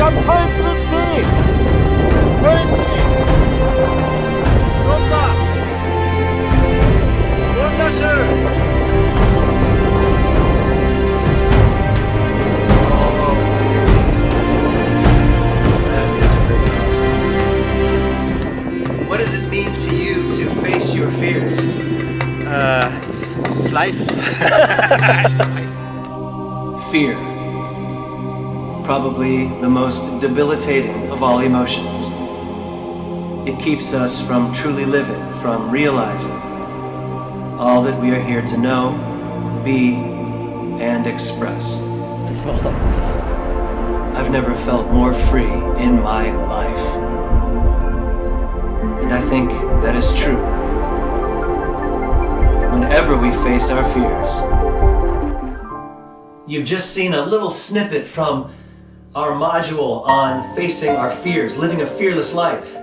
What does it mean to you to face your fears? It's life. Fear. Probably the most debilitating of all emotions. It keeps us from truly living, from realizing all that we are here to know, be, and express. I've never felt more free in my life. And I think that is true. Whenever we face our fears. You've just seen a little snippet from our module on facing our fears, living a fearless life.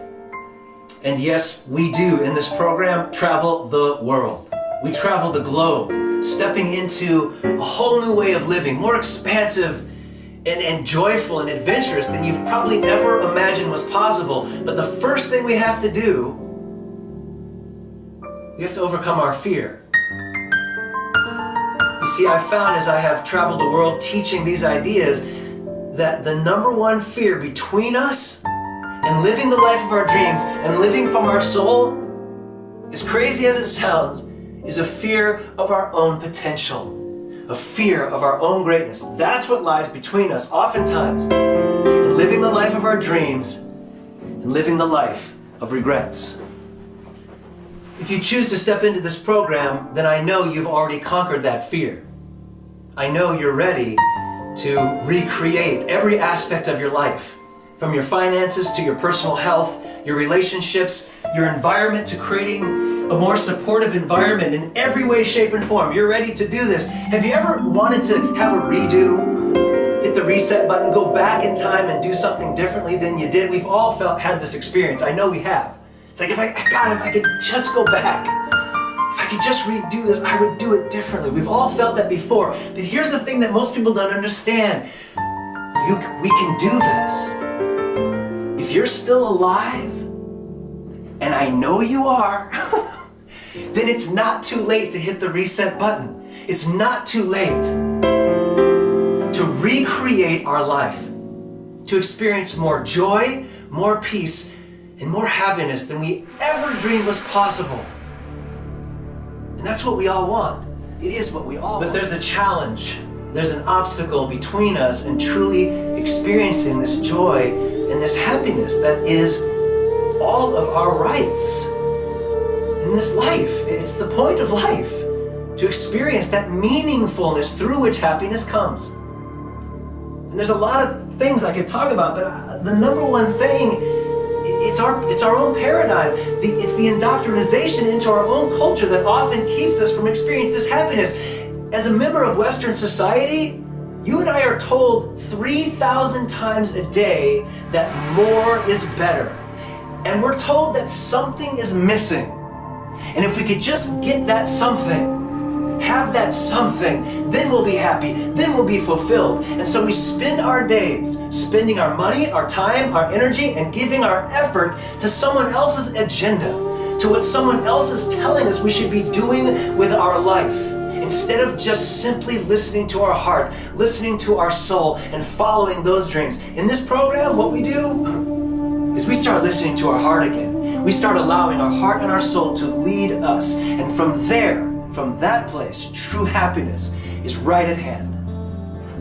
And yes, we do in this program travel the world. We travel the globe, stepping into a whole new way of living, more expansive and joyful and adventurous than you've probably ever imagined was possible. But the first thing we have to do, we have to overcome our fear. You see, I found as I have traveled the world teaching these ideas that the number one fear between us and living the life of our dreams and living from our soul, as crazy as it sounds, is a fear of our own potential, a fear of our own greatness. That's what lies between us oftentimes in living the life of our dreams and living the life of regrets. If you choose to step into this program, then I know you've already conquered that fear. I know you're ready to recreate every aspect of your life, from your finances to your personal health, your relationships, your environment, to creating a more supportive environment in every way, shape, and form. You're ready to do this. Have you ever wanted to have a redo? Hit the reset button, go back in time and do something differently than you did? We've all had this experience. I know we have. It's like, if I could just go back, if I could just redo this, I would do it differently. We've all felt that before. But here's the thing that most people don't understand. We can do this. If you're still alive, and I know you are, then it's not too late to hit the reset button. It's not too late to recreate our life, to experience more joy, more peace, and more happiness than we ever dreamed was possible. And that's what we all want. It is what we all want. But there's a challenge. There's an obstacle between us and truly experiencing this joy and this happiness that is all of our rights in this life. It's the point of life, to experience that meaningfulness through which happiness comes. And there's a lot of things I could talk about, but the number one thing, it's our own paradigm. It's the indoctrination into our own culture that often keeps us from experiencing this happiness. As a member of Western society, you and I are told 3,000 times a day that more is better. And we're told that something is missing. And if we could just get that something, have that something, then we'll be happy, then we'll be fulfilled. And so we spend our days spending our money, our time, our energy, and giving our effort to someone else's agenda, to what someone else is telling us we should be doing with our life, instead of just simply listening to our heart, listening to our soul, and following those dreams. In this program, what we do is we start listening to our heart again. We start allowing our heart and our soul to lead us. And from there, from that place, true happiness is right at hand.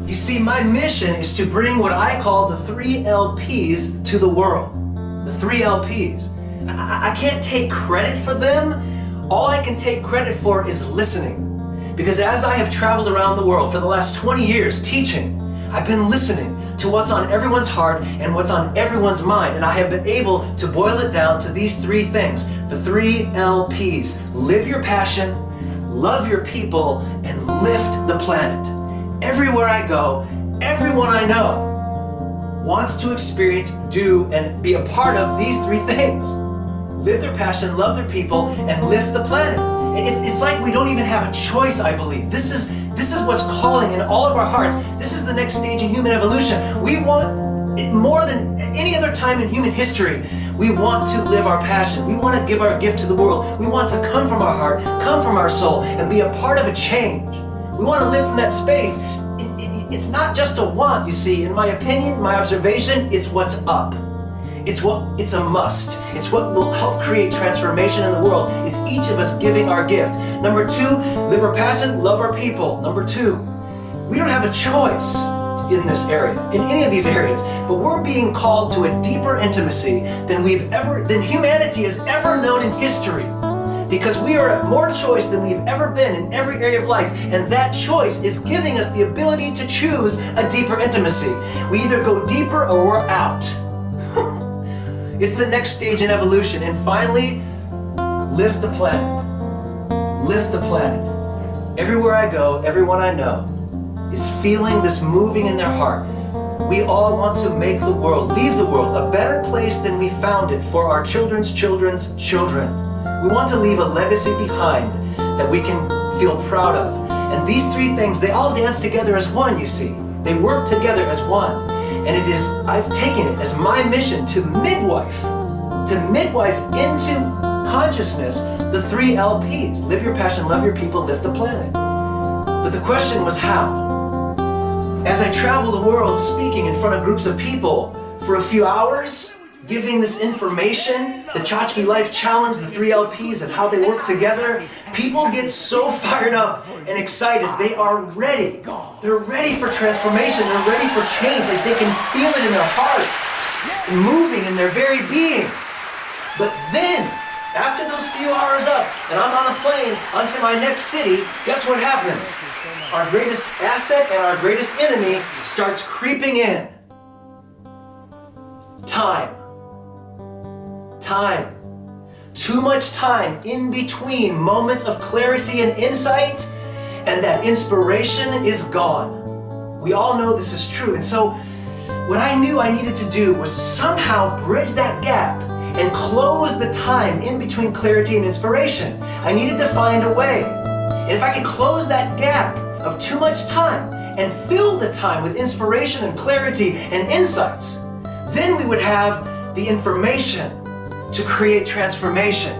You see, my mission is to bring what I call the 3 LPs to the world. The 3 LPs. I can't take credit for them. All I can take credit for is listening. Because as I have traveled around the world for the last 20 years teaching, I've been listening to what's on everyone's heart and what's on everyone's mind. And I have been able to boil it down to these 3 things. The 3 LPs. Live your passion, love your people, and lift the planet. Everywhere I go, everyone I know wants to experience, do, and be a part of these 3 things. Live their passion, love their people, and lift the planet. It's like we don't even have a choice, I believe. This is what's calling in all of our hearts. This is the next stage in human evolution. We want more than any other time in human history, we want to live our passion. We want to give our gift to the world. We want to come from our heart, come from our soul, and be a part of a change. We want to live from that space. It's not just a want, you see. In my opinion, my observation, it's what's up. It's a must. It's what will help create transformation in the world, is each of us giving our gift. Number 2, live our passion, love our people. Number 2, we don't have a choice in this area, in any of these areas, but we're being called to a deeper intimacy than humanity has ever known in history. Because we are at more choice than we've ever been in every area of life, and that choice is giving us the ability to choose a deeper intimacy. We either go deeper or we're out. It's the next stage in evolution. And finally, lift the planet. Lift the planet. Everywhere I go, everyone I know is feeling this moving in their heart. We all want to make the world, leave the world, a better place than we found it for our children's children's children. We want to leave a legacy behind that we can feel proud of. And these 3 things, they all dance together as one, you see. They work together as one. And I've taken it as my mission to midwife into consciousness the 3 LPs. Live your passion, love your people, lift the planet. But the question was how? As I travel the world speaking in front of groups of people for a few hours, giving this information, the Chotchky Life Challenge, the 3 LPs and how they work together, people get so fired up and excited. They are ready. They're ready for transformation. They're ready for change. Like they can feel it in their heart, moving in their very being. But then, after those few hours up, and I'm on a plane onto my next city, guess what happens? Our greatest asset and our greatest enemy starts creeping in. Time. Time. Too much time in between moments of clarity and insight, and that inspiration is gone. We all know this is true. And so what I knew I needed to do was somehow bridge that gap and close the time in between clarity and inspiration. I needed to find a way. And if I could close that gap of too much time and fill the time with inspiration and clarity and insights, then we would have the information to create transformation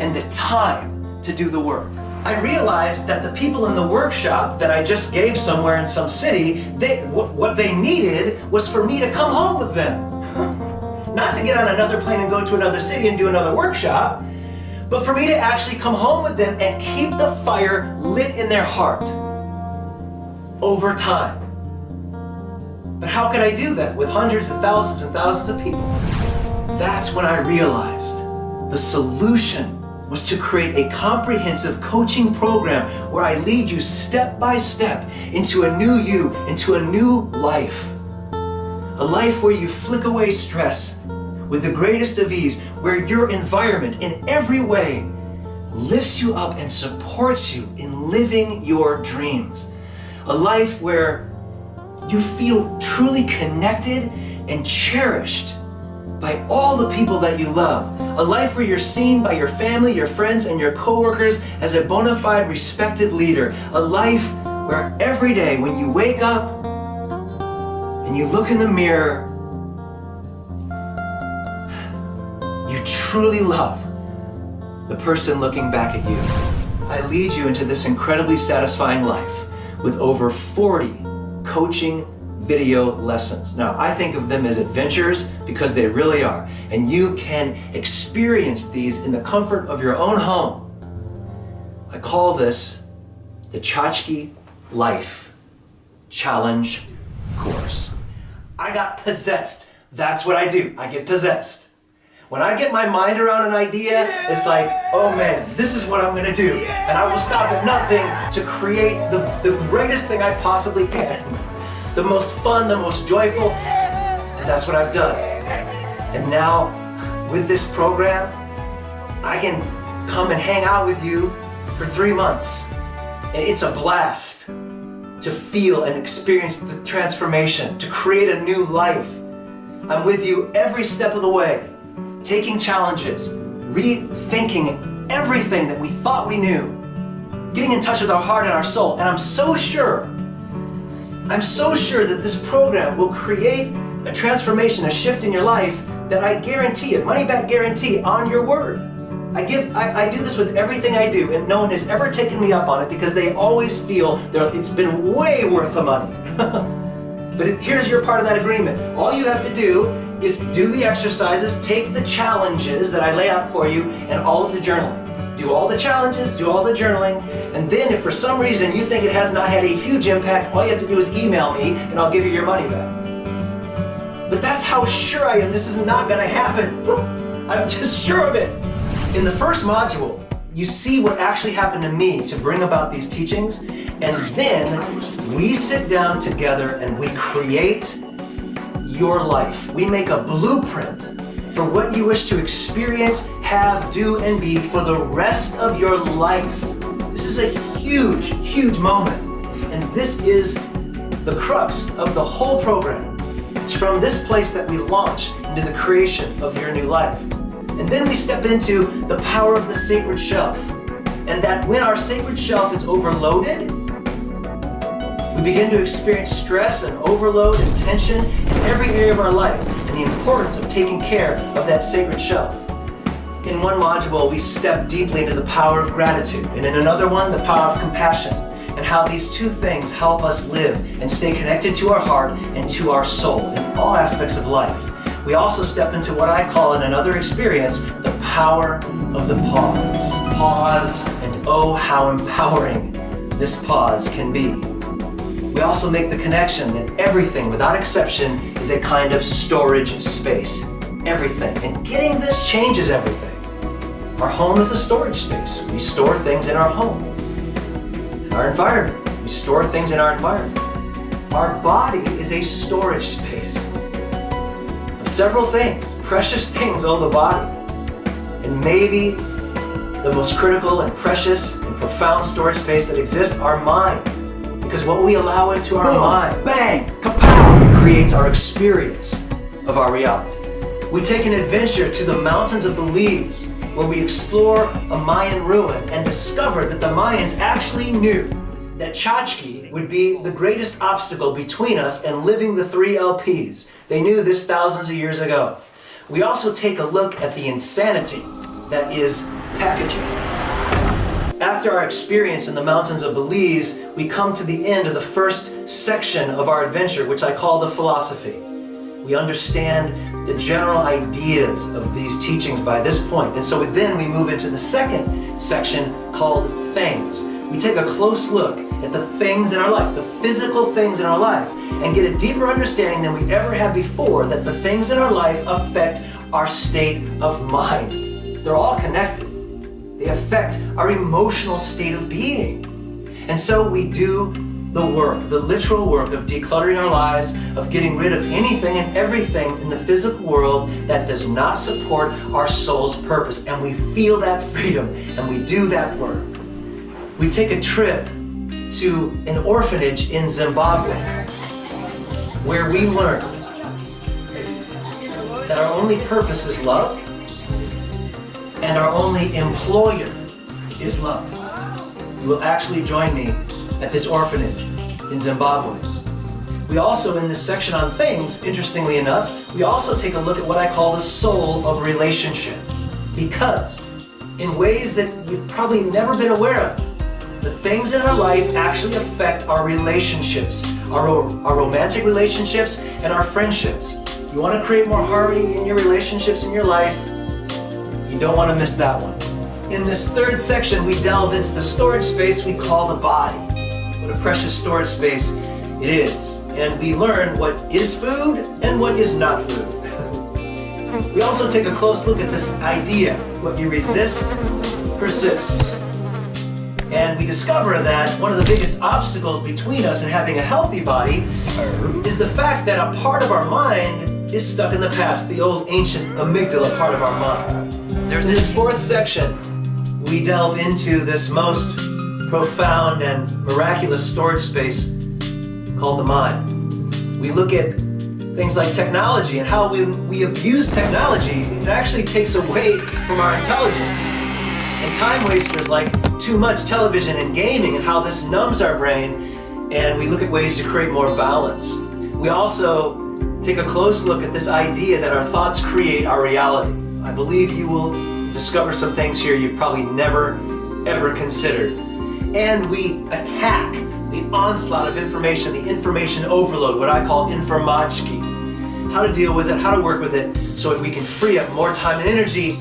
and the time to do the work. I realized that the people in the workshop that I just gave somewhere in some city, what they needed was for me to come home with them. Not to get on another plane and go to another city and do another workshop, but for me to actually come home with them and keep the fire lit in their heart over time. But how could I do that with hundreds and thousands of people? That's when I realized the solution was to create a comprehensive coaching program where I lead you step by step into a new you, into a new life. A life where you flick away stress with the greatest of ease, where your environment in every way lifts you up and supports you in living your dreams. A life where you feel truly connected and cherished by all the people that you love. A life where you're seen by your family, your friends, and your coworkers as a bona fide respected leader. A life where every day when you wake up and you look in the mirror, you truly love the person looking back at you. I lead you into this incredibly satisfying life with over 40 coaching video lessons. Now, I think of them as adventures because they really are. And you can experience these in the comfort of your own home. I call this the Chotchky Life Challenge course. I got possessed. That's what I do. I get possessed. When I get my mind around an idea, it's like, oh man, this is what I'm gonna do. And I will stop at nothing to create the greatest thing I possibly can. The most fun, the most joyful, and that's what I've done. And now, with this program, I can come and hang out with you for 3 months. And it's a blast to feel and experience the transformation, to create a new life. I'm with you every step of the way, taking challenges, rethinking everything that we thought we knew, getting in touch with our heart and our soul. And I'm so sure that this program will create a transformation, a shift in your life that I guarantee, a money-back guarantee on your word. I do this with everything I do, and no one has ever taken me up on it because they always feel it's been way worth the money. But here's your part of that agreement. All you have to do is do the exercises, take the challenges that I lay out for you, and all of the journaling. Do all the challenges, do all the journaling, and then if for some reason you think it has not had a huge impact, all you have to do is email me and I'll give you your money back. But that's how sure I am this is not going to happen. I'm just sure of it. In the first module, you see what actually happened to me to bring about these teachings, and then we sit down together and we create your life. We make a blueprint for what you wish to experience, have, do, and be for the rest of your life. This is a huge, huge moment. And this is the crux of the whole program. It's from this place that we launch into the creation of your new life. And then we step into the power of the sacred shelf. And that when our sacred shelf is overloaded, we begin to experience stress and overload and tension in every area of our life, and the importance of taking care of that sacred shelf. In one module, we step deeply into the power of gratitude, and in another one, the power of compassion, and how these two things help us live and stay connected to our heart and to our soul in all aspects of life. We also step into what I call in another experience, the power of the pause. Pause, and oh, how empowering this pause can be. We also make the connection that everything, without exception, is a kind of storage space. Everything. And getting this changes everything. Our home is a storage space. We store things in our home. In our environment, we store things in our environment. Our body is a storage space of several things, precious things on the body. And maybe the most critical and precious and profound storage space that exists, our mind. Because what we allow into our mind, bang, kapow, creates our experience of our reality. We take an adventure to the mountains of Belize, where we explore a Mayan ruin and discover that the Mayans actually knew that Chotchky would be the greatest obstacle between us and living the 3 LPs. They knew this thousands of years ago. We also take a look at the insanity that is packaging. After our experience in the mountains of Belize, we come to the end of the first section of our adventure, which I call the philosophy. We understand the general ideas of these teachings by this point, and so then we move into the second section called things. We take a close look at the things in our life, the physical things in our life, and get a deeper understanding than we ever had before that the things in our life affect our state of mind. They're all connected. They affect our emotional state of being. And so we do the work, the literal work of decluttering our lives, of getting rid of anything and everything in the physical world that does not support our soul's purpose. And we feel that freedom, and we do that work. We take a trip to an orphanage in Zimbabwe, where we learn that our only purpose is love, and our only employer is love. You will actually join me at this orphanage in Zimbabwe. We also, in this section on things, interestingly enough, we also take a look at what I call the soul of relationship. Because, in ways that you've probably never been aware of, the things in our life actually affect our relationships, our romantic relationships and our friendships. You want to create more harmony in your relationships in your life? You don't want to miss that one. In this third section, we delve into the storage space we call the body. What a precious storage space it is. And we learn what is food and what is not food. We also take a close look at this idea, what you resist persists. And we discover that one of the biggest obstacles between us and having a healthy body is the fact that a part of our mind is stuck in the past, the old ancient amygdala part of our mind. There's this fourth section. We delve into this most profound and miraculous storage space called the mind. We look at things like technology and how we abuse technology. It actually takes away from our intelligence. And time wasters like too much television and gaming and how this numbs our brain, and we look at ways to create more balance. We also take a close look at this idea that our thoughts create our reality. I believe you will discover some things here you've probably never, ever considered. And we attack the onslaught of information, the information overload, what I call Chotchky. How to deal with it, how to work with it, so that we can free up more time and energy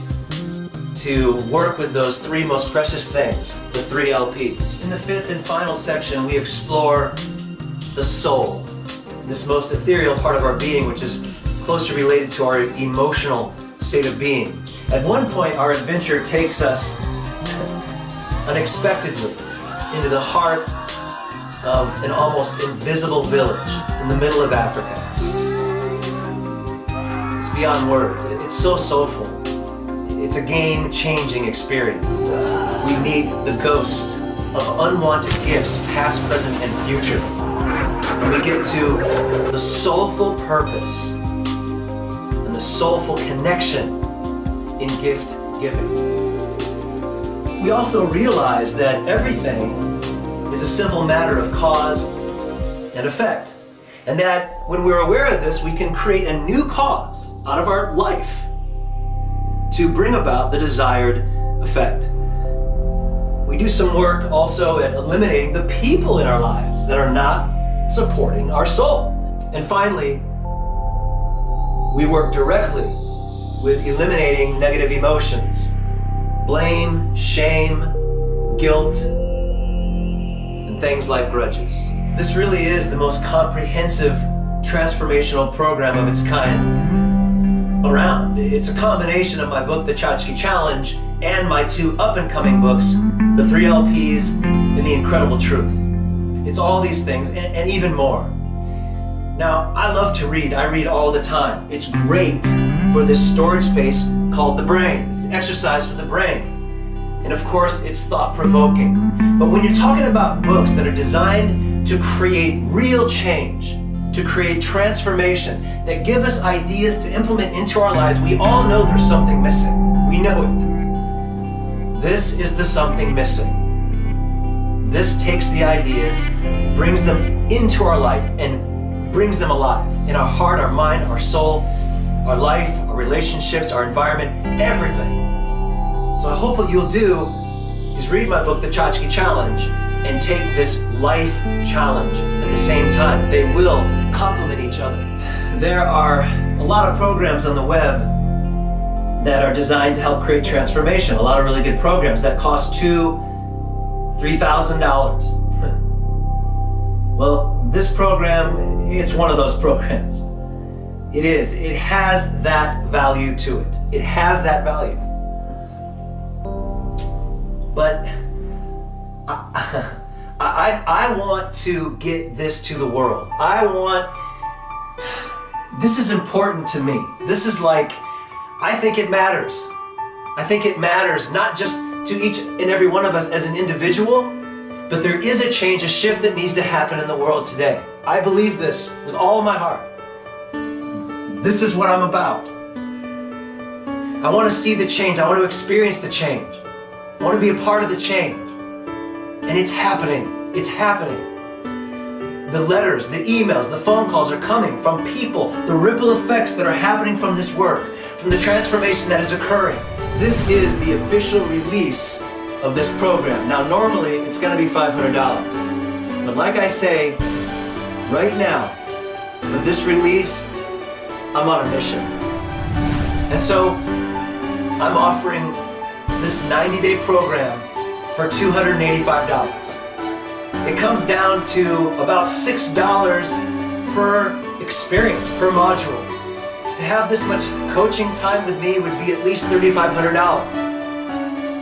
to work with those three most precious things, the 3 LPs. In the 5th and final section, we explore the soul, this most ethereal part of our being, which is closely related to our emotional state of being. At one point, our adventure takes us unexpectedly into the heart of an almost invisible village in the middle of Africa. It's beyond words. It's so soulful. It's a game-changing experience. We meet the ghost of unwanted gifts, past, present, and future. And we get to the soulful purpose and the soulful connection in gift giving. We also realize that everything is a simple matter of cause and effect. And that when we're aware of this, we can create a new cause out of our life to bring about the desired effect. We do some work also at eliminating the people in our lives that are not supporting our soul. And finally, we work directly with eliminating negative emotions, blame, shame, guilt, and things like grudges. This really is the most comprehensive transformational program of its kind around. It's a combination of my book, The Chotchky Challenge, and my 2 up-and-coming books, The 3 LPs and The Incredible Truth. It's all these things and even more. Now, I love to read. I read all the time. It's great for this storage space called the brain. It's exercise for the brain. And of course, it's thought-provoking. But when you're talking about books that are designed to create real change, to create transformation, that give us ideas to implement into our lives, we all know there's something missing. We know it. This is the something missing. This takes the ideas, brings them into our life, and brings them alive in our heart, our mind, our soul, our life, our relationships, our environment, everything. So I hope what you'll do is read my book, The Chotchky Challenge, and take this life challenge at the same time. They will complement each other. There are a lot of programs on the web that are designed to help create transformation. A lot of really good programs that cost $2,000, $3,000. Well, this program, it's one of those programs. It is. It has that value to it. It has that value. But I want to get this to the world. This is important to me. This is like, I think it matters. I think it matters not just to each and every one of us as an individual, but there is a change, a shift that needs to happen in the world today. I believe this with all of my heart. This is what I'm about. I want to see the change. I want to experience the change. I want to be a part of the change. And it's happening. It's happening. The letters, the emails, the phone calls are coming from people. The ripple effects that are happening from this work, from the transformation that is occurring. This is the official release of this program. Now, normally it's going to be $500. But like I say, right now, for this release, I'm on a mission. And so, I'm offering this 90-day program for $285. It comes down to about $6 per experience, per module. To have this much coaching time with me would be at least $3,500.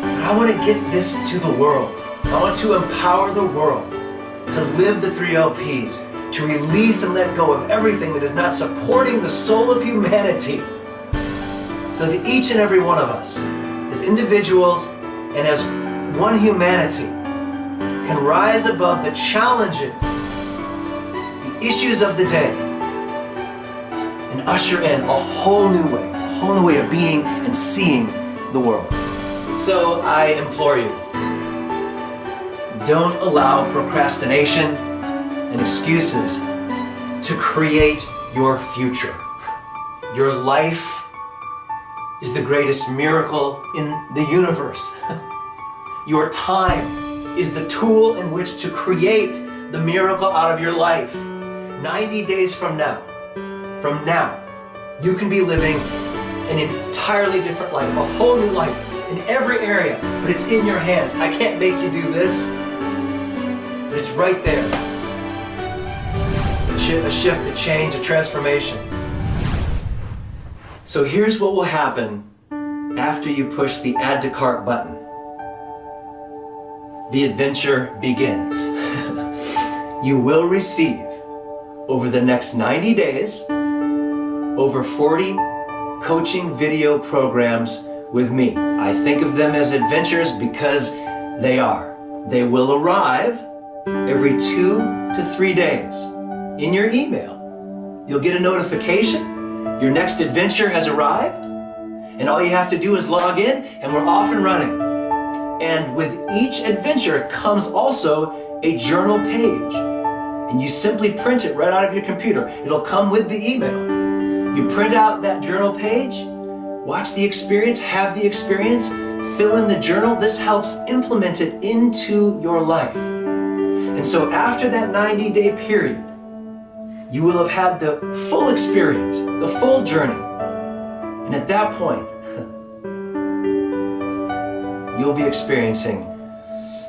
But I want to get this to the world. I want to empower the world to live the 3 LPs, to release and let go of everything that is not supporting the soul of humanity, so that each and every one of us, as individuals and as one humanity, can rise above the challenges, the issues of the day, and usher in a whole new way of being and seeing the world. So I implore you, don't allow procrastination and excuses to create your future. Your life is the greatest miracle in the universe. Your time is the tool in which to create the miracle out of your life. 90 days from now, you can be living an entirely different life, a whole new life in every area, but it's in your hands. I can't make you do this, but it's right there. A shift, a change, a transformation. So here's what will happen after you push the add to cart button. The adventure begins. You will receive, over the next 90 days, over 40 coaching video programs with me. I think of them as adventures because they are. They will arrive every 2 to 3 days in your email. You'll get a notification, your next adventure has arrived, and all you have to do is log in and we're off and running. And with each adventure comes also a journal page. And you simply print it right out of your computer. It'll come with the email. You print out that journal page, watch the experience, have the experience, fill in the journal. This helps implement it into your life. And so after that 90-day period, you will have had the full experience, the full journey. And at that point, you'll be experiencing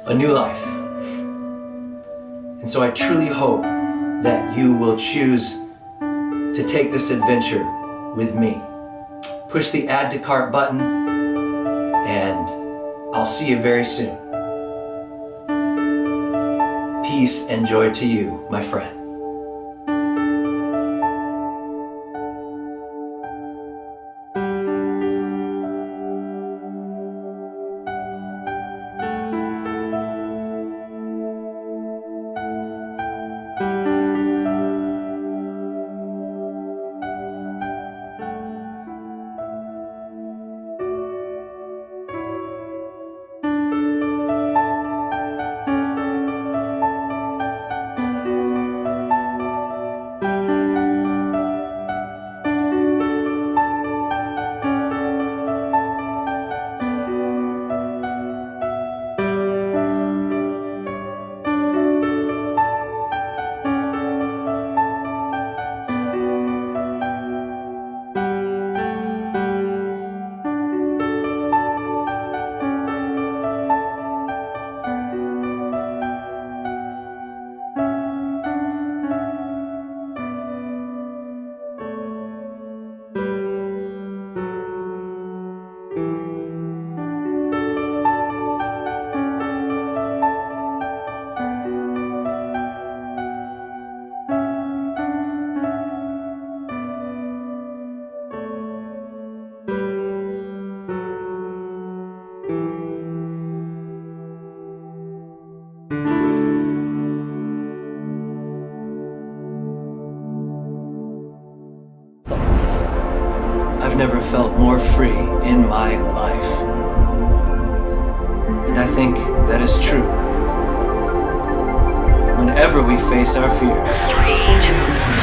a new life. And so I truly hope that you will choose to take this adventure with me. Push the add to cart button, and I'll see you very soon. Peace and joy to you, my friend. I've never felt more free in my life. And I think that is true. Whenever we face our fears.